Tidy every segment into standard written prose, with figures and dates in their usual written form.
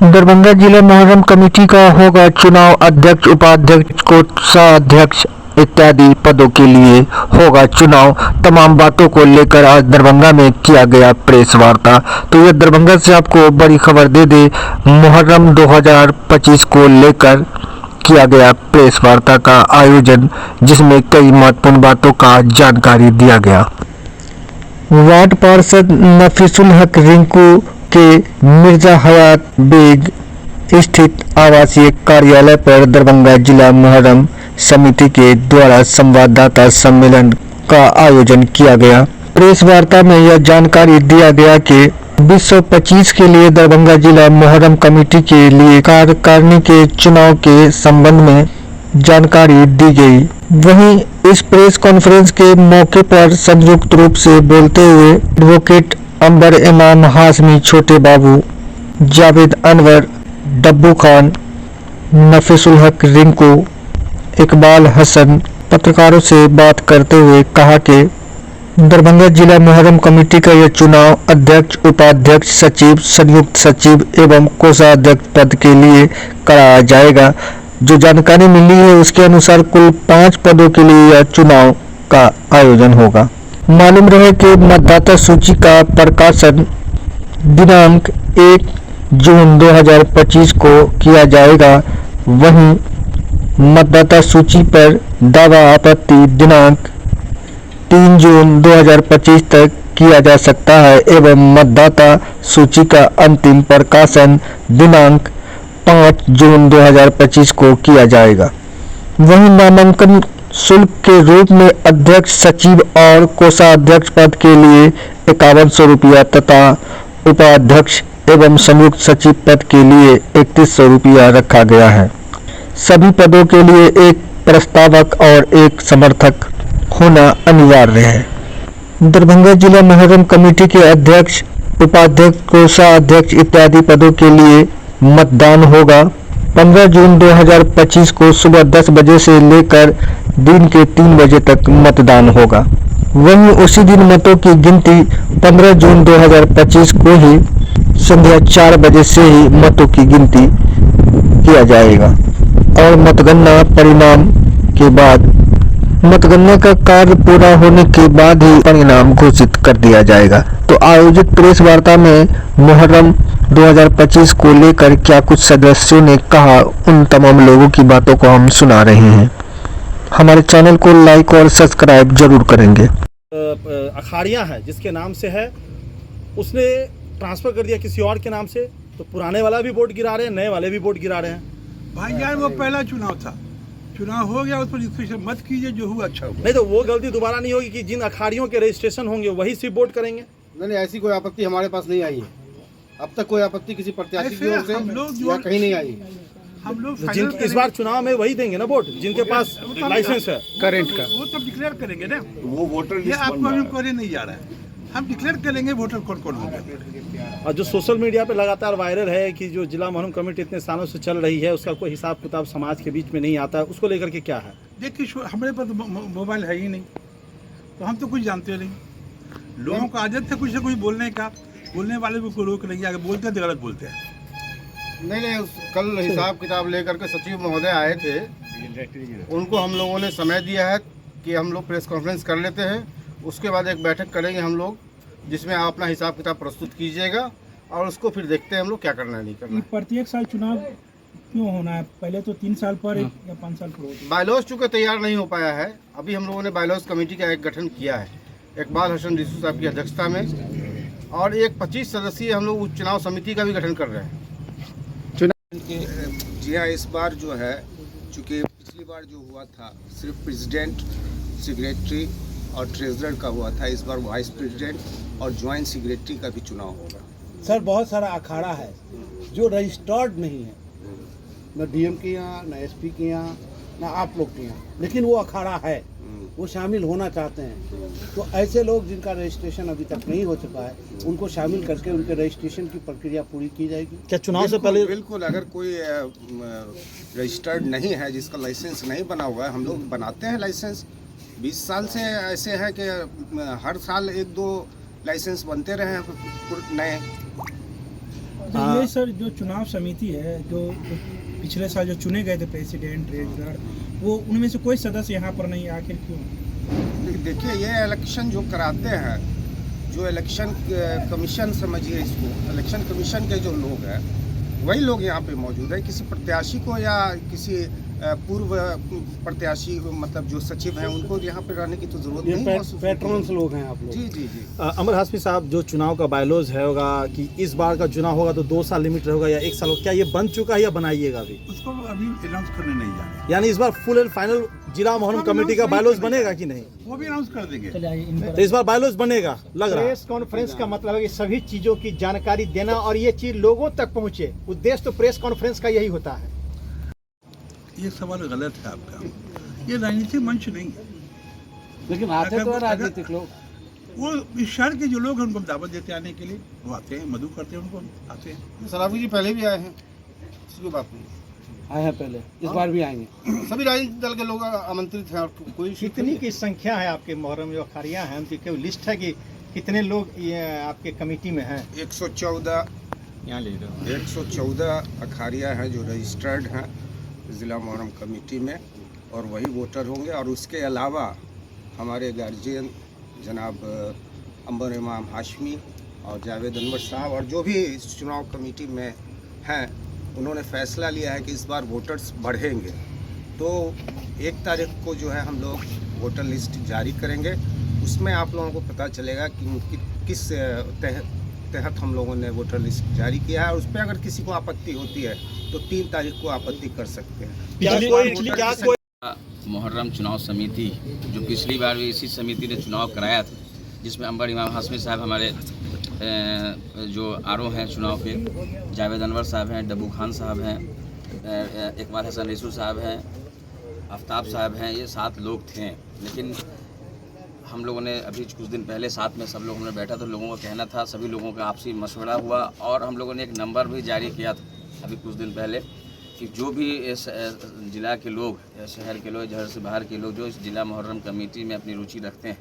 दरभंगा जिला मोहर्रम कमेटी का होगा चुनाव। अध्यक्ष, उपाध्यक्ष, कोषाध्यक्ष इत्यादि पदों के लिए होगा चुनाव। तमाम बातों को लेकर आज दरभंगा में किया गया प्रेस वार्ता। तो यह दरभंगा से आपको बड़ी खबर दे दे, मोहर्रम 2025 को लेकर किया गया प्रेस वार्ता का आयोजन, जिसमें कई महत्वपूर्ण बातों का जानकारी दिया गया। वार्ड पार्षद नफीसुल हक रिंकू के मिर्जा हयात बेग स्थित आवासीय कार्यालय पर दरभंगा जिला मोहर्रम समिति के द्वारा संवाददाता सम्मेलन का आयोजन किया गया। प्रेस वार्ता में यह जानकारी दिया गया कि 2025 के लिए दरभंगा जिला मोहर्रम कमेटी के लिए कार्यकारिणी के चुनाव के संबंध में जानकारी दी गई। वहीं इस प्रेस कॉन्फ्रेंस के मौके पर संयुक्त रूप से बोलते हुए एडवोकेट अंबर इमाम हाशमी, छोटे बाबू, जावेद अनवर, डब्बू खान, नफीसुल हक रिंकू, इकबाल हसन पत्रकारों से बात करते हुए कहा कि दरभंगा जिला मोहर्रम कमेटी का यह चुनाव अध्यक्ष, उपाध्यक्ष, सचिव, संयुक्त सचिव एवं कोषाध्यक्ष पद के लिए कराया जाएगा। जो जानकारी मिली है उसके अनुसार कुल 5 पदों के लिए यह चुनाव का आयोजन होगा। मालूम रहे कि मतदाता सूची का प्रकाशन दिनांक 1 जून 2025 को किया जाएगा। वहीं मतदाता सूची पर दावा आपत्ति दिनांक 3 जून 2025 तक किया जा सकता है एवं मतदाता सूची का अंतिम प्रकाशन दिनांक 5 जून 2025 को किया जाएगा। वहीं नामांकन शुल्क के रूप में अध्यक्ष, सचिव और कोषाध्यक्ष पद के लिए 5100 रुपया तथा उपाध्यक्ष एवं संयुक्त सचिव पद के लिए 3100 रुपया रखा गया है। सभी पदों के लिए एक प्रस्तावक और एक समर्थक होना अनिवार्य है। दरभंगा जिला मोहर्रम कमेटी के अध्यक्ष, उपाध्यक्ष, कोषाध्यक्ष इत्यादि पदों के लिए मतदान होगा। 15 जून 2025 को सुबह 10 बजे से लेकर दिन के 3 बजे तक मतदान होगा। वहीं उसी दिन मतों की गिनती 15 जून 2025 को ही संध्या 4 बजे से ही मतों की गिनती किया जाएगा और मतगणना परिणाम के बाद मतगणना का कार्य पूरा होने के बाद ही परिणाम घोषित कर दिया जाएगा। तो आयोजित प्रेस वार्ता में मोहर्रम 2025 को लेकर क्या कुछ सदस्यों ने कहा, उन तमाम लोगों की बातों को हम सुना रहे हैं। हमारे चैनल को लाइक और सब्सक्राइब जरूर करेंगे। अखाड़ियाँ हैं जिसके नाम से है, उसने ट्रांसफर कर दिया किसी और के नाम से, तो पुराने वाला भी वोट गिरा रहे हैं, नए वाले भी वोट गिरा रहे हैं। भाईजान वो पहला चुनाव था, चुनाव हो गया, उस पर डिस्कशन मत कीजिए, जो हुआ अच्छा हुआ। नहीं तो वो गलती दोबारा नहीं होगी कि जिन अखाड़ियों के रजिस्ट्रेशन होंगे वही सिर्फ वोट करेंगे। नहीं, ऐसी कोई आपत्ति हमारे पास नहीं आई है। अब तक कोई आपत्ति किसी प्रत्याशी की ओर से या कहीं नहीं आई। हम लोग इस बार चुनाव में वही देंगे ना वोट जिनके पास लाइसेंस है करेंट का, वो तब डिक्लेयर करेंगे ना। वो वोटर लिस्ट आपको अभी करे नहीं जा रहा है, हम डिक्लेयर करेंगे वोटर कौन कौन होगा। और जो सोशल मीडिया पे लगातार वायरल है कि जो जिला मोहर्रम कमेटी इतने सालों से चल रही है, उसका कोई हिसाब किताब समाज के बीच में नहीं आता है, उसको लेकर के क्या है? देखिए, हमारे पास मोबाइल है ही नहीं, तो हम तो कुछ जानते नहीं। लोगों को आदत है कुछ ना कुछ बोलने का, बोलने वाले को रोक नहीं, आगे बोलते हैं तो गलत बोलते हैं। नहीं, कल हिसाब किताब लेकर के सचिव महोदय आए थे, उनको हम लोगों ने समय दिया है कि हम लोग प्रेस कॉन्फ्रेंस कर लेते हैं, उसके बाद एक बैठक करेंगे हम लोग, जिसमें आप अपना हिसाब किताब प्रस्तुत कीजिएगा और उसको फिर देखते हैं हम लोग क्या करना है नहीं करना। प्रत्येक साल चुनाव क्यों होना है? पहले तो 3 साल पर या 5 साल पर होता। बायलॉज चूँकि तैयार नहीं हो पाया है, अभी हम लोगों ने बायलॉज कमेटी का एक गठन किया है, इकबाल हसन रिसू साहब की अध्यक्षता में, और एक 25 सदस्यीय हम लोग उप चुनाव समिति का भी गठन कर रहे हैं। जी हाँ, इस बार जो है, चूँकि पिछली बार जो हुआ था सिर्फ प्रेसिडेंट, सेक्रेटरी और ट्रेजरर का हुआ था, इस बार वाइस प्रेसिडेंट और ज्वाइंट सेक्रेटरी का भी चुनाव होगा। सर, बहुत सारा अखाड़ा है जो रजिस्टर्ड नहीं है, न डीएम के यहाँ, न एसपी के यहाँ, न आप लोग के यहाँ, लेकिन वो अखाड़ा है, वो शामिल होना चाहते हैं। तो ऐसे लोग जिनका रजिस्ट्रेशन अभी तक नहीं हो चुका है, उनको शामिल करके उनके रजिस्ट्रेशन की प्रक्रिया पूरी की जाएगी। क्या चुनाव से पहले? बिल्कुल, अगर कोई रजिस्टर्ड नहीं है, जिसका लाइसेंस नहीं बना हुआ है, हम लोग बनाते हैं लाइसेंस। 20 साल से ऐसे है कि हर साल 1-2 लाइसेंस बनते रहे हैं नए। तो ये सर जो चुनाव समिति है, जो पिछले साल जो चुने गए थे प्रेसिडेंट, ट्रेजरर, वो उनमें से कोई सदस्य यहाँ पर नहीं, आखिर क्यों? देखिए, ये इलेक्शन जो कराते हैं, जो इलेक्शन कमीशन समझिए इसको, इलेक्शन कमीशन के जो लोग हैं वही लोग यहाँ पे मौजूद है। किसी प्रत्याशी को या किसी पूर्व प्रत्याशी मतलब जो सचिव हैं उनको यहाँ पे रहने की तो जरूरत नहीं है। पेट्रोन्स लोग हैं आप लोग। जी जी जी। अमर हाशमी साहब, जो चुनाव का बायलॉज है होगा कि इस बार का चुनाव होगा तो 2 साल लिमिट रहेगा या 1 साल होगा, क्या ये बन चुका है या बनाइएगा अभी? उसको अभी अनाउंस करने नहीं जा रहे, यानी इस बार फुल एंड फाइनल जिला मोहर्रम कमेटी का बायलॉज बनेगा कि नहीं? वो भी अनाउंस कर देंगे। चलिए आइए, इन पर तो इस बार बायलॉज बनेगा लग रहा है। प्रेस कॉन्फ्रेंस का मतलब है कि सभी चीजों की जानकारी देना और ये चीज लोगों तक पहुंचे, उद्देश्य तो प्रेस कॉन्फ्रेंस का यही होता है। ये सवाल गलत है आपका, ये राजनीतिक मंच नहीं है। लेकिन आते तो राजनीतिक लोग, वो इस शहर के जो लोग हैं उनको दावत देते आने के लिए, वो आते हैं, मधु करते हैं, उनको आते हैं। सराफी जी पहले भी आए हैं, इसकी कोई बात नहीं। आए हैं पहले, इस बार भी आएंगे। सभी राजनीतिक दल के लोग आमंत्रित हैं और कोई कितनी की संख्या है आपके मोहर्रम जो अखाड़ियाँ हैं, उनकी कोई लिस्ट है कि कितने लोग ये आपके कमेटी में हैं? 114 यहाँ ले लो। 114 अखाड़ियाँ हैं जो रजिस्टर्ड हैं ज़िला मोहर्रम कमेटी में, और वही वोटर होंगे। और उसके अलावा हमारे गार्जियन जनाब अंबर इमाम हाशमी और जावेद अनवर साहब और जो भी इस चुनाव कमेटी में हैं, उन्होंने फैसला लिया है कि इस बार वोटर्स बढ़ेंगे। तो 1 तारीख को जो है हम लोग वोटर लिस्ट जारी करेंगे, उसमें आप लोगों को पता चलेगा कि किस तहत हम लोगों ने वोटर लिस्ट जारी किया है। और उस पर अगर किसी को आपत्ति होती है तो 3 तारीख को आपत्ति कर सकते हैं। मुहर्रम चुनाव समिति जो पिछली बार भी इसी समिति ने चुनाव कराया था, जिसमें अंबर इमाम हाशमी साहब हमारे जो आरओ हैं चुनाव के, जावेद अनवर साहब हैं, डब्बू खान साहब हैं, इकबाल हसन रेसू साहब हैं, आफ्ताब साहब हैं, ये 7 लोग थे। लेकिन हम लोगों ने अभी कुछ दिन पहले साथ में सब लोगों ने बैठा तो लोगों का कहना था, सभी लोगों का आपसी मशवरा हुआ और हम लोगों ने एक नंबर भी जारी किया था अभी कुछ दिन पहले कि जो भी इस ज़िला के लोग या शहर के लोग, शहर से बाहर के लोग जो इस ज़िला मुहर्रम कमेटी में अपनी रुचि रखते हैं,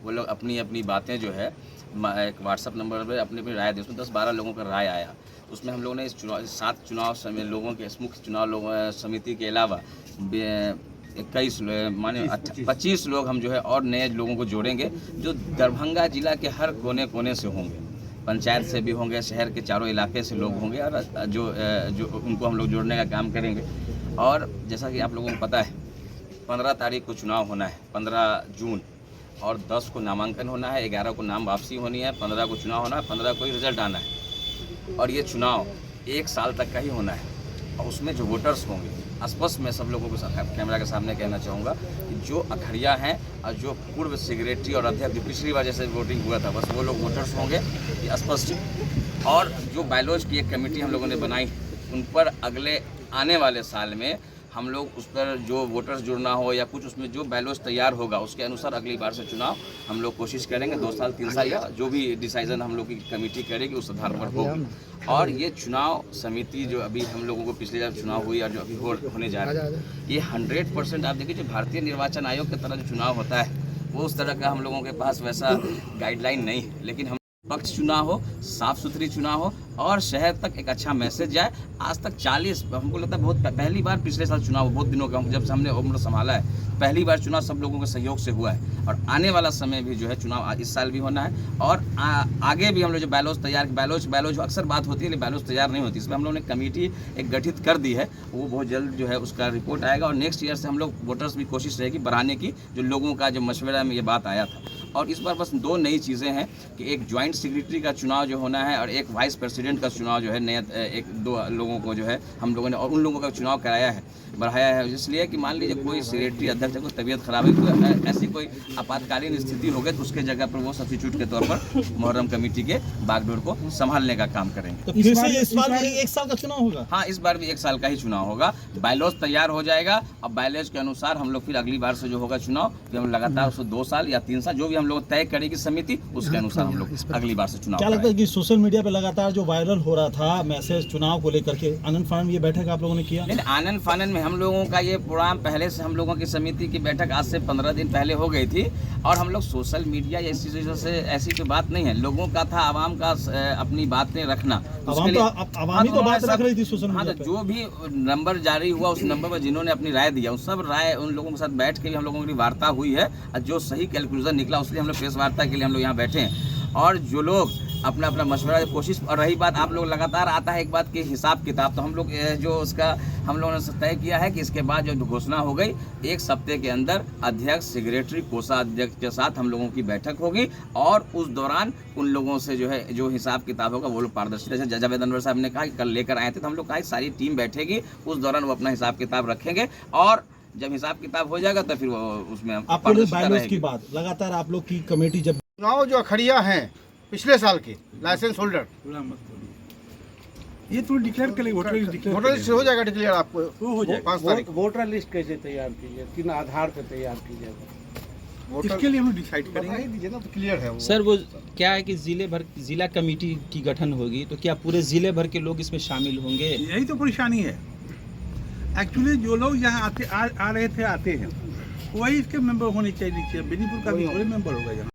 वो लोग अपनी अपनी बातें जो है एक व्हाट्सअप नंबर पर अपनी अपनी राय दी। उसमें 10-12 लोगों का राय आया। उसमें हम लोगों ने इस 7 चुनाव लोगों के, इस मुख्य चुनाव समिति के अलावा 21 माने 25 लोग हम जो है और नए लोगों को जोड़ेंगे, जो दरभंगा जिला के हर कोने कोने से होंगे, पंचायत से भी होंगे, शहर के चारों इलाके से लोग होंगे और जो उनको हम लोग जोड़ने का काम करेंगे। और जैसा कि आप लोगों को पता है 15 तारीख को चुनाव होना है, 15 जून, और 10 को नामांकन होना है, 11 को नाम वापसी होनी है, 15 को चुनाव होना है, 15 को ही रिजल्ट आना है। और ये चुनाव 1 साल तक का ही होना है। और उसमें जो वोटर्स होंगे, स्पष्ट मैं सब लोगों को कैमरा के सामने कहना चाहूँगा कि जो अखड़िया हैं और जो पूर्व सेक्रेटरी और अध्यक्ष जो पिछली बार जैसे वोटिंग हुआ था, बस वो लोग वोटर्स होंगे, ये स्पष्ट। और जो बायलॉज की एक कमेटी हम लोगों ने बनाई, उन पर अगले आने वाले साल में हम लोग उस पर जो वोटर्स जुड़ना हो या कुछ उसमें जो बायलॉज तैयार होगा उसके अनुसार अगली बार से चुनाव हम लोग कोशिश करेंगे 2 साल 3 साल या जो भी डिसीजन हम लोग की कमेटी करेगी उस आधार पर होगी। और ये चुनाव समिति जो अभी हम लोगों को पिछले जब चुनाव हुई और जो अभी होने जा रहा है, ये 100% आप देखिए जो भारतीय निर्वाचन आयोग की तरह जो चुनाव होता है वो उस तरह का हम लोगों के पास वैसा गाइडलाइन नहीं है, लेकिन हम पक्ष चुनाव हो, साफ सुथरी चुनाव हो और शहर तक एक अच्छा मैसेज जाए। आज तक 40 हमको लगता है बहुत पहली बार पिछले साल चुनाव बहुत दिनों का जब से हमने उम्र संभाला है, पहली बार चुनाव सब लोगों के सहयोग से हुआ है। और आने वाला समय भी जो है चुनाव इस साल भी होना है और आगे भी हम लोग जो बायलॉज तैयार बायलॉज अक्सर बात होती है लेकिन बायलॉज तैयार नहीं होती, इसमें हम लोगों ने कमेटी एक गठित कर दी है, वो बहुत जल्द जो है उसका रिपोर्ट आएगा और नेक्स्ट ईयर से हम लोग वोटर्स भी कोशिश रहेगी बढ़ाने की, जो लोगों का जो मशवरा में ये बात आया था। और इस बार बस 2 नई चीज़ें हैं कि एक ज्वाइंट सेक्रेटरी का चुनाव जो होना है और एक वाइस प्रेसिडेंट का चुनाव जो है नया 1-2 लोगों को जो है हम लोगों ने और उन लोगों का चुनाव कराया है, बढ़ाया है, इसलिए कि मान लीजिए कोई सेक्रेटरी अध्यक्ष को तबीयत खराब है तो ऐसी कोई आपातकालीन स्थिति हो गई तो उसके जगह पर वो सब्स्टिट्यूट के तौर पर मुहर्रम कमेटी के बागडोर को संभालने का काम करेंगे। तो फिर से इस बार 1 साल का चुनाव होगा? हाँ, इस बार भी 1 साल का ही चुनाव होगा। बायलॉज तैयार हो जाएगा और बायलॉज के अनुसार हम लोग फिर अगली बार से जो होगा चुनाव कि हम लगातार उसको 2 साल या 3 साल जो भी हम लोग तय करेगी समिति, उसके अनुसार हम लोग अगली बार से चुनाव क्या लगता है कि सोशल मीडिया पे लगातार जो वायरल हो रहा था मैसेज चुनाव को लेकर के, आनंद फानन ये बैठक आप लोगों ने किया? लेकिन आनंद फानन में हम लोगों का ये प्रोग्राम पहले से, हम लोगों की समिति की बैठक आज से 15 दिन पहले हो गई थी, और हम लोग सोशल मीडिया या इसी चीज़ों से ऐसी कोई बात नहीं है। लोगों का था आवाम का अपनी बातें रखना, आवामी तो बात रख रही थी सोशल हाँ, मीडिया तो पे। जो भी नंबर जारी हुआ उस नंबर पर जिन्होंने अपनी राय दिया, उस सब राय उन लोगों के साथ बैठ के भी हम लोगों की वार्ता हुई है, और जो सही कैलकुलेशन निकला उसके लिए हम लोग प्रेस वार्ता के लिए हम लोग यहाँ बैठे हैं। और जो लोग अपना अपना मशवरा कोशिश, और रही बात आप लोग लगातार आता है एक बात की हिसाब किताब, तो हम लोग जो उसका हम लोगों ने तय किया है कि इसके बाद जो घोषणा हो गई 1 हफ्ते के अंदर अध्यक्ष, सेक्रेटरी, कोषाध्यक्ष के साथ हम लोगों की बैठक होगी, और उस दौरान उन लोगों से जो है जो हिसाब किताब होगा वो लोग पारदर्शी, जैसे जावेद अनवर साहब ने कहा कि कल लेकर आए थे, तो हम लोग कहा सारी टीम बैठेगी, उस दौरान वो अपना हिसाब किताब रखेंगे, और जब हिसाब किताब हो जाएगा तो फिर वो उसमें आपको बायलॉज की बात लगातार आप लोग की कमेटी जब चुनाव जो अखड़िया हैं पिछले साल के लाइसेंस होल्डर, ये तो डिक्लेयर करेंगे, voter list declare voter list हो जाएगा डिक्लेयर आपको वो हो जाएगा। 5 तारीख। वोटर लिस्ट कैसे तैयार की जाए, किन आधार पे तैयार की जाए, इसके लिए हम डिसाइड बता करेंगे। ही दीजिए ना, तो क्लियर है वो। सर वो क्या है कि जिला कमेटी की गठन होगी, तो क्या पूरे जिले भर के लोग इसमें शामिल होंगे? यही तो परेशानी है। एक्चुअली जो लोग यहाँ आ रहे थे, आते हैं, वही इसके मेंबर होने चाहिए। बेनीपुर का भी मेंबर होगा यहाँ।